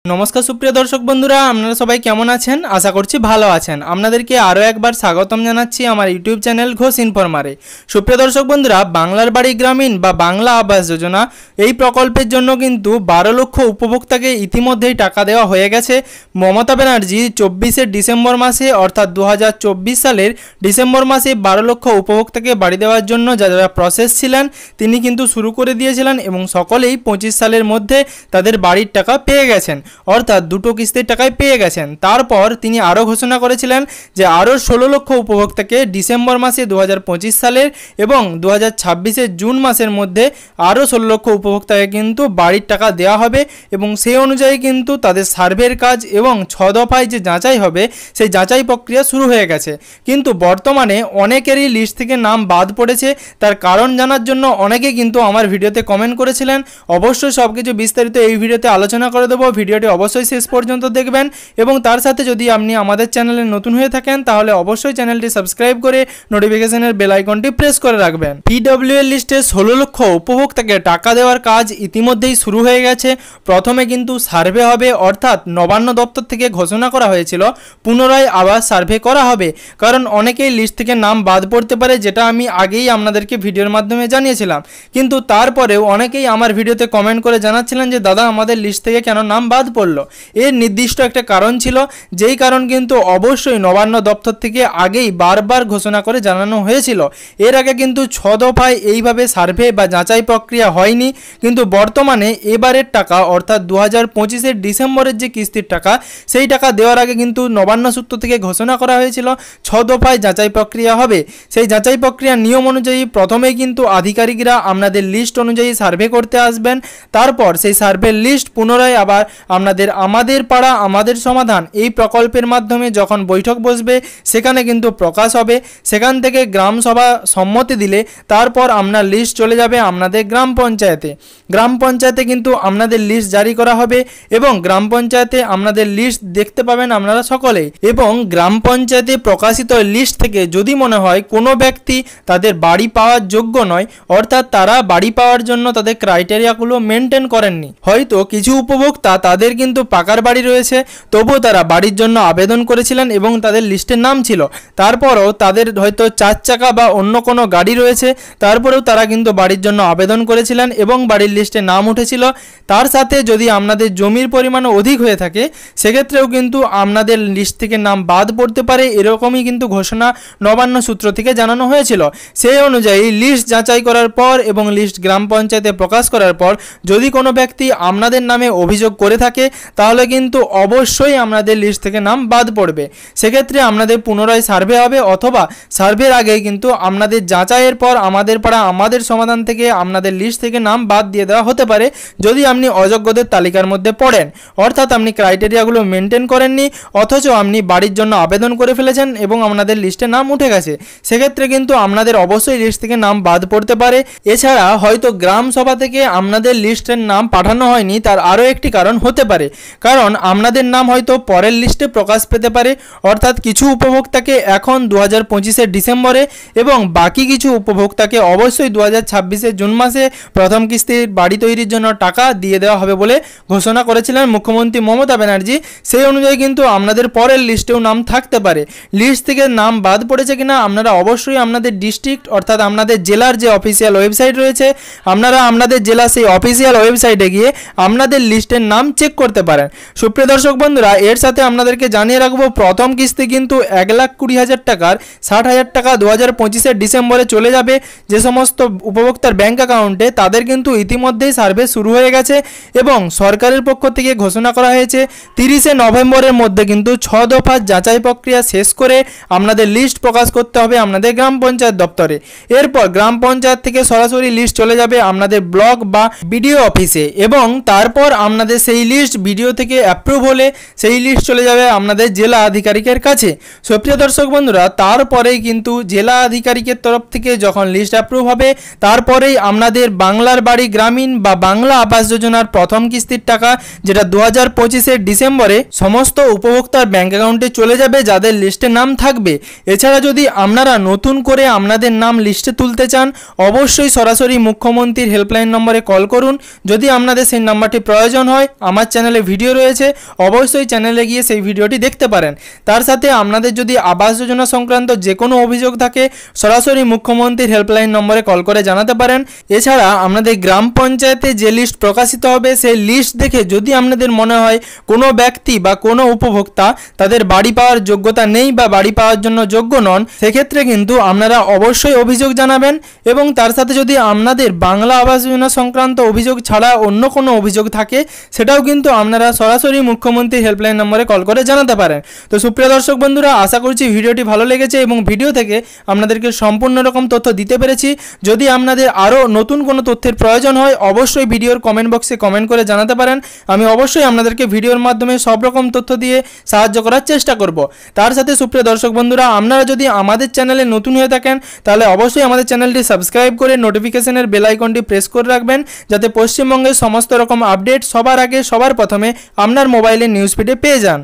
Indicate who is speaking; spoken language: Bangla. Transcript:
Speaker 1: नमस्कार सुप्रिय दर्शक बंधुरा आपनारा सबाई केमन आछेन आशा करछि भालो आछेन। आपनादेरके आरो एकबार स्वागतम जानाच्छि आमार यूट्यूब चैनल घोष इनफरमारे। सुप्रिय दर्शक बंधुरा बांगलार बाड़ी ग्रामीण बा बांगला आवास योजना এই प्रकल्पेर जन्य किन्तु 12 लक्ष उपभोक्ताके इतिमध्येই टाका देওয়া হয়ে গেছে। মমতা ব্যানার্জি 24 ডিসেম্বর মাসে অর্থাৎ 2024 সালের ডিসেম্বর মাসে 12 লক্ষ উপভোক্তাকে বাড়ি দেওয়ার জন্য যারা প্রসেস ছিলেন তিনি কিন্তু শুরু করে দিয়েছিলেন এবং সকলেই 25 সালের মধ্যে তাদের বাড়ির টাকা পেয়ে গেছেন, অর্থাৎ দুটো কিস্তির টাকায় পেয়ে গেছেন। তারপর তিনি আরও ঘোষণা করেছিলেন যে আরও 16 লক্ষ উপভোক্তাকে ডিসেম্বর মাসে 2025 সালের এবং 2026 জুন মাসের মধ্যে আরও 16 লক্ষ উপভোক্তাকে কিন্তু বাড়ির টাকা দেওয়া হবে এবং সেই অনুযায়ী কিন্তু তাদের সার্ভের কাজ এবং 6 দফায় যে যাচাই হবে সেই যাচাই প্রক্রিয়া শুরু হয়ে গেছে। কিন্তু বর্তমানে অনেকেরই লিস্ট থেকে নাম বাদ পড়েছে। তার কারণ জানার জন্য অনেকে কিন্তু আমার ভিডিওতে কমেন্ট করেছিলেন। অবশ্যই সবকিছু বিস্তারিত এই ভিডিওতে আলোচনা করে দেব। ভিডিওটি অবশ্যই শেষ পর্যন্ত দেখবেন এবং তার সাথে যদি আপনি আমাদের চ্যানেলে নতুন হয়ে থাকেন তাহলে অবশ্যই চ্যানেলটি সাবস্ক্রাইব করে নোটিফিকেশনের বেল আইকনটি প্রেস করে রাখবেন। পিডব্লিউএল লিস্টে 16 লক্ষ উপভোক্তাকে টাকা দেওয়ার কাজ ইতিমধ্যেই শুরু হয়ে গেছে। প্রথমে কিন্তু সার্ভে হবে, অর্থাৎ নবান্ন দপ্তর থেকে ঘোষণা করা হয়েছিল পুনরায় আবার সার্ভে করা হবে, কারণ অনেকেই লিস্ট থেকে নাম বাদ পড়তে পারে, যেটা আমি আগেই আপনাদেরকে ভিডিওর মাধ্যমে জানিয়েছিলাম। কিন্তু তারপরেও অনেকেই আমার ভিডিওতে কমেন্ট করে জানাচ্ছিলেন যে দাদা আমাদের লিস্ট থেকে কেন নাম বাদ পড়লো। এর নির্দিষ্ট একটা কারণ ছিল, যেই কারণ কিন্তু অবশ্যই নবান্ন দপ্তর থেকে আগেই বারবার ঘোষণা করে জানানো হয়েছিল। এর আগে কিন্তু 6 দফায় এইভাবে সার্ভে বা যাচাই প্রক্রিয়া হয়নি। কিন্তু বর্তমানে এবারের টাকা অর্থাৎ 2025 ডিসেম্বরের যে কিস্তির টাকা সেই টাকা দেওয়ার আগে কিন্তু নবান্ন সূত্র থেকে ঘোষণা করা হয়েছিল 6 দফায় যাচাই প্রক্রিয়া হবে। সেই যাচাই প্রক্রিয়ার নিয়ম অনুযায়ী প্রথমেই কিন্তু আধিকারিকরা আপনাদের লিস্ট অনুযায়ী সার্ভে করতে আসবেন। তারপর সেই সার্ভের লিস্ট পুনরায় আবার আপনাদের আমাদের পাড়া আমাদের সমাধান এই প্রকল্পের মাধ্যমে যখন বৈঠক বসবে সেখানে কিন্তু প্রকাশ হবে। সেখান থেকে গ্রাম সভা সম্মতি দিলে তারপর আপনার লিস্ট চলে যাবে আপনাদের গ্রাম পঞ্চায়েতে। গ্রাম পঞ্চায়েতে কিন্তু আপনাদের লিস্ট জারি করা হবে এবং গ্রাম পঞ্চায়েতে আপনাদের লিস্ট দেখতে পাবেন আপনারা সকলেই। এবং গ্রাম পঞ্চায়েতে প্রকাশিত লিস্ট থেকে যদি মনে হয় কোনো ব্যক্তি তাদের বাড়ি পাওয়ার যোগ্য নয়, অর্থাৎ তারা বাড়ি পাওয়ার জন্য তাদের ক্রাইটেরিয়াগুলো মেনটেন করেননি, হয়তো কিছু উপভোক্তা তাদের কিন্তু পাকার বাড়ি রয়েছে তবুও তারা বাড়ির জন্য আবেদন করেছিলেন এবং তাদের লিস্টের নাম ছিল, তারপরও তাদের হয়তো 4 চাকা বা অন্য কোনো গাড়ি রয়েছে তারপরেও তারা কিন্তু বাড়ির জন্য আবেদন করেছিলেন এবং বাড়ির লিস্টে নাম উঠেছিল। তার সাথে যদি আপনাদের জমির পরিমাণ অধিক হয়ে থাকে সেক্ষেত্রেও কিন্তু আপনাদের লিস্ট থেকে নাম বাদ পড়তে পারে, এরকমই কিন্তু ঘোষণা নবান্ন সূত্র থেকে জানানো হয়েছিল। সেই অনুযায়ী লিস্ট যাচাই করার পর এবং লিস্ট গ্রাম পঞ্চায়েতে প্রকাশ করার পর যদি কোনো ব্যক্তি আপনাদের নামে অভিযোগ করে থাকে তাহলে কিন্তু অবশ্যই আপনাদের লিস্ট থেকে নাম বাদ পড়বে। সেক্ষেত্রে আপনাদের পুনরায় সার্ভে হবে, অথবা সার্ভের আগে কিন্তু আপনাদের যাচাইয়ের পর আমাদের পাড়া আমাদের সমাধান থেকে আপনাদের লিস্ট থেকে নাম বাদ দিয়ে দেওয়া হতে পারে যদি আপনি অযোগ্যদের তালিকার মধ্যে পড়েন, অর্থাৎ আপনি ক্রাইটেরিয়াগুলো মেনটেন করেননি অথচ আপনি বাড়ির জন্য আবেদন করে ফেলেছেন এবং আপনাদের লিস্টে নাম উঠে গেছে। সেক্ষেত্রে কিন্তু আপনাদের অবশ্যই লিস্ট থেকে নাম বাদ পড়তে পারে। এছাড়া হয়তো গ্রাম সভা থেকে আপনাদের লিস্টের নাম পাঠানো হয়নি, তার আরও একটি কারণ হতে পারে, কারণ আপনাদের নাম হয়তো পরের লিস্টে প্রকাশ পেতে পারে। অর্থাৎ কিছু উপভোক্তাকে এখন 2025 ডিসেম্বরে এবং বাকি কিছু উপভোক্তাকে অবশ্যই 2026 জুন মাসে প্রথম কিস্তির বাড়ি তৈরির জন্য টাকা দিয়ে দেওয়া হবে বলে ঘোষণা করেছিলেন মুখ্যমন্ত্রী মমতা ব্যানার্জি। সেই অনুযায়ী কিন্তু আপনাদের পরের লিস্টেও নাম থাকতে পারে। লিস্ট থেকে নাম বাদ পড়েছে কিনা আপনারা অবশ্যই আপনাদের ডিস্ট্রিক্ট অর্থাৎ আপনাদের জেলার যে অফিসিয়াল ওয়েবসাইট রয়েছে আপনারা আপনাদের জেলা সেই অফিসিয়াল ওয়েবসাইটে গিয়ে আপনাদের লিস্টের নাম চেক করতে পারেন। সুপ্রিয় দর্শক বন্ধুরা, এর সাথে আপনাদেরকে জানিয়ে রাখবো প্রথম কিস্তি কিন্তু 1,20,000 টাকার 60,000 টাকা 2025 ডিসেম্বরে চলে যাবে যে সমস্ত উপভোক্তার ব্যাংক অ্যাকাউন্টে। তাদের কিন্তু ইতিমধ্যেই সার্ভে শুরু হয়ে গেছে এবং সরকারের পক্ষ থেকে ঘোষণা করা হয়েছে 30 নভেম্বরের মধ্যে কিন্তু 6 দফার যাচাই প্রক্রিয়া শেষ করে আপনাদের লিস্ট প্রকাশ করতে হবে আপনাদের গ্রাম পঞ্চায়েত দপ্তরে। এরপর গ্রাম পঞ্চায়েত থেকে সরাসরি লিস্ট চলে যাবে আপনাদের ব্লক বা বিডিও অফিসে এবং তারপর আপনাদের সেই লিস্ট ভিডিও থেকে অ্যাপ্রুভ হলে সেই লিস্ট চলে যাবে আপনাদের জেলা আধিকারিকের কাছে। সুপ্রিয় দর্শক বন্ধুরা, তারপরেই কিন্তু জেলা আধিকারিকের তরফ থেকে যখন লিস্ট অ্যাপ্রুভ হবে তারপরেই আপনাদের বাংলার বাড়ি গ্রামীণ বা বাংলা আবাস যোজনার প্রথম কিস্তির টাকা যেটা 2025 ডিসেম্বরে সমস্ত উপভোক্তার ব্যাংক অ্যাকাউন্টে চলে যাবে যাদের লিস্টে নাম থাকবে। এছাড়া যদি আপনারা নতুন করে আপনাদের নাম লিস্টে তুলতে চান অবশ্যই সরাসরি মুখ্যমন্ত্রীর হেল্পলাইন নম্বরে কল করুন। যদি আপনাদের সেই নাম্বারটি প্রয়োজন হয় আমার চ্যানেলে ভিডিও রয়েছে, অবশ্যই চ্যানেলে গিয়ে সেই ভিডিওটি দেখতে পারেন। তার সাথে আপনাদের যদি আবাস যোজনা সংক্রান্ত যে কোনো অভিযোগ থাকে সরাসরি মুখ্যমন্ত্রীর হেল্পলাইন নম্বরে কল করে জানাতে পারেন। এছাড়া আপনাদের গ্রাম পঞ্চায়েতে যে লিস্ট প্রকাশিত হবে সেই লিস্ট দেখে যদি আপনাদের মনে হয় কোনো ব্যক্তি বা কোনো উপভোক্তা তাদের বাড়ি পাওয়ার যোগ্যতা নেই বা বাড়ি পাওয়ার জন্য যোগ্য নন, সেক্ষেত্রে কিন্তু আপনারা অবশ্যই অভিযোগ জানাবেন। এবং তার সাথে যদি আপনাদের বাংলা আবাস যোজনা সংক্রান্ত অভিযোগ ছাড়া অন্য কোনো অভিযোগ থাকে সেটাও কিন্তু আপনারা সরাসরি মুখ্যমন্ত্রী হেল্পলাইন নম্বরে কল করে জানাতে পারেন। তো সুপ্রিয় দর্শক বন্ধুরা, আশা করছি ভিডিওটি ভালো লেগেছে এবং ভিডিও থেকে আপনাদেরকে সম্পূর্ণ রকম তথ্য দিতে পেরেছি। যদি আপনাদের আরও নতুন কোনো তথ্যের প্রয়োজন হয় অবশ্যই ভিডিওর কমেন্ট বক্সে কমেন্ট করে জানাতে পারেন। আমি অবশ্যই আপনাদেরকে ভিডিওর মাধ্যমে সব রকম তথ্য দিয়ে সাহায্য করার চেষ্টা করব। তার সাথে সুপ্রিয় দর্শক বন্ধুরা, আপনারা যদি আমাদের চ্যানেলে নতুন হয়ে থাকেন তাহলে অবশ্যই আমাদের চ্যানেলটি সাবস্ক্রাইব করে নোটিফিকেশনের বেল আইকনটি প্রেস করে রাখবেন, যাতে পশ্চিমবঙ্গের সমস্ত রকম আপডেট সবার আগে সবার প্রথমে আপনার মোবাইলের নিউজ ফিডে পেয়ে যান।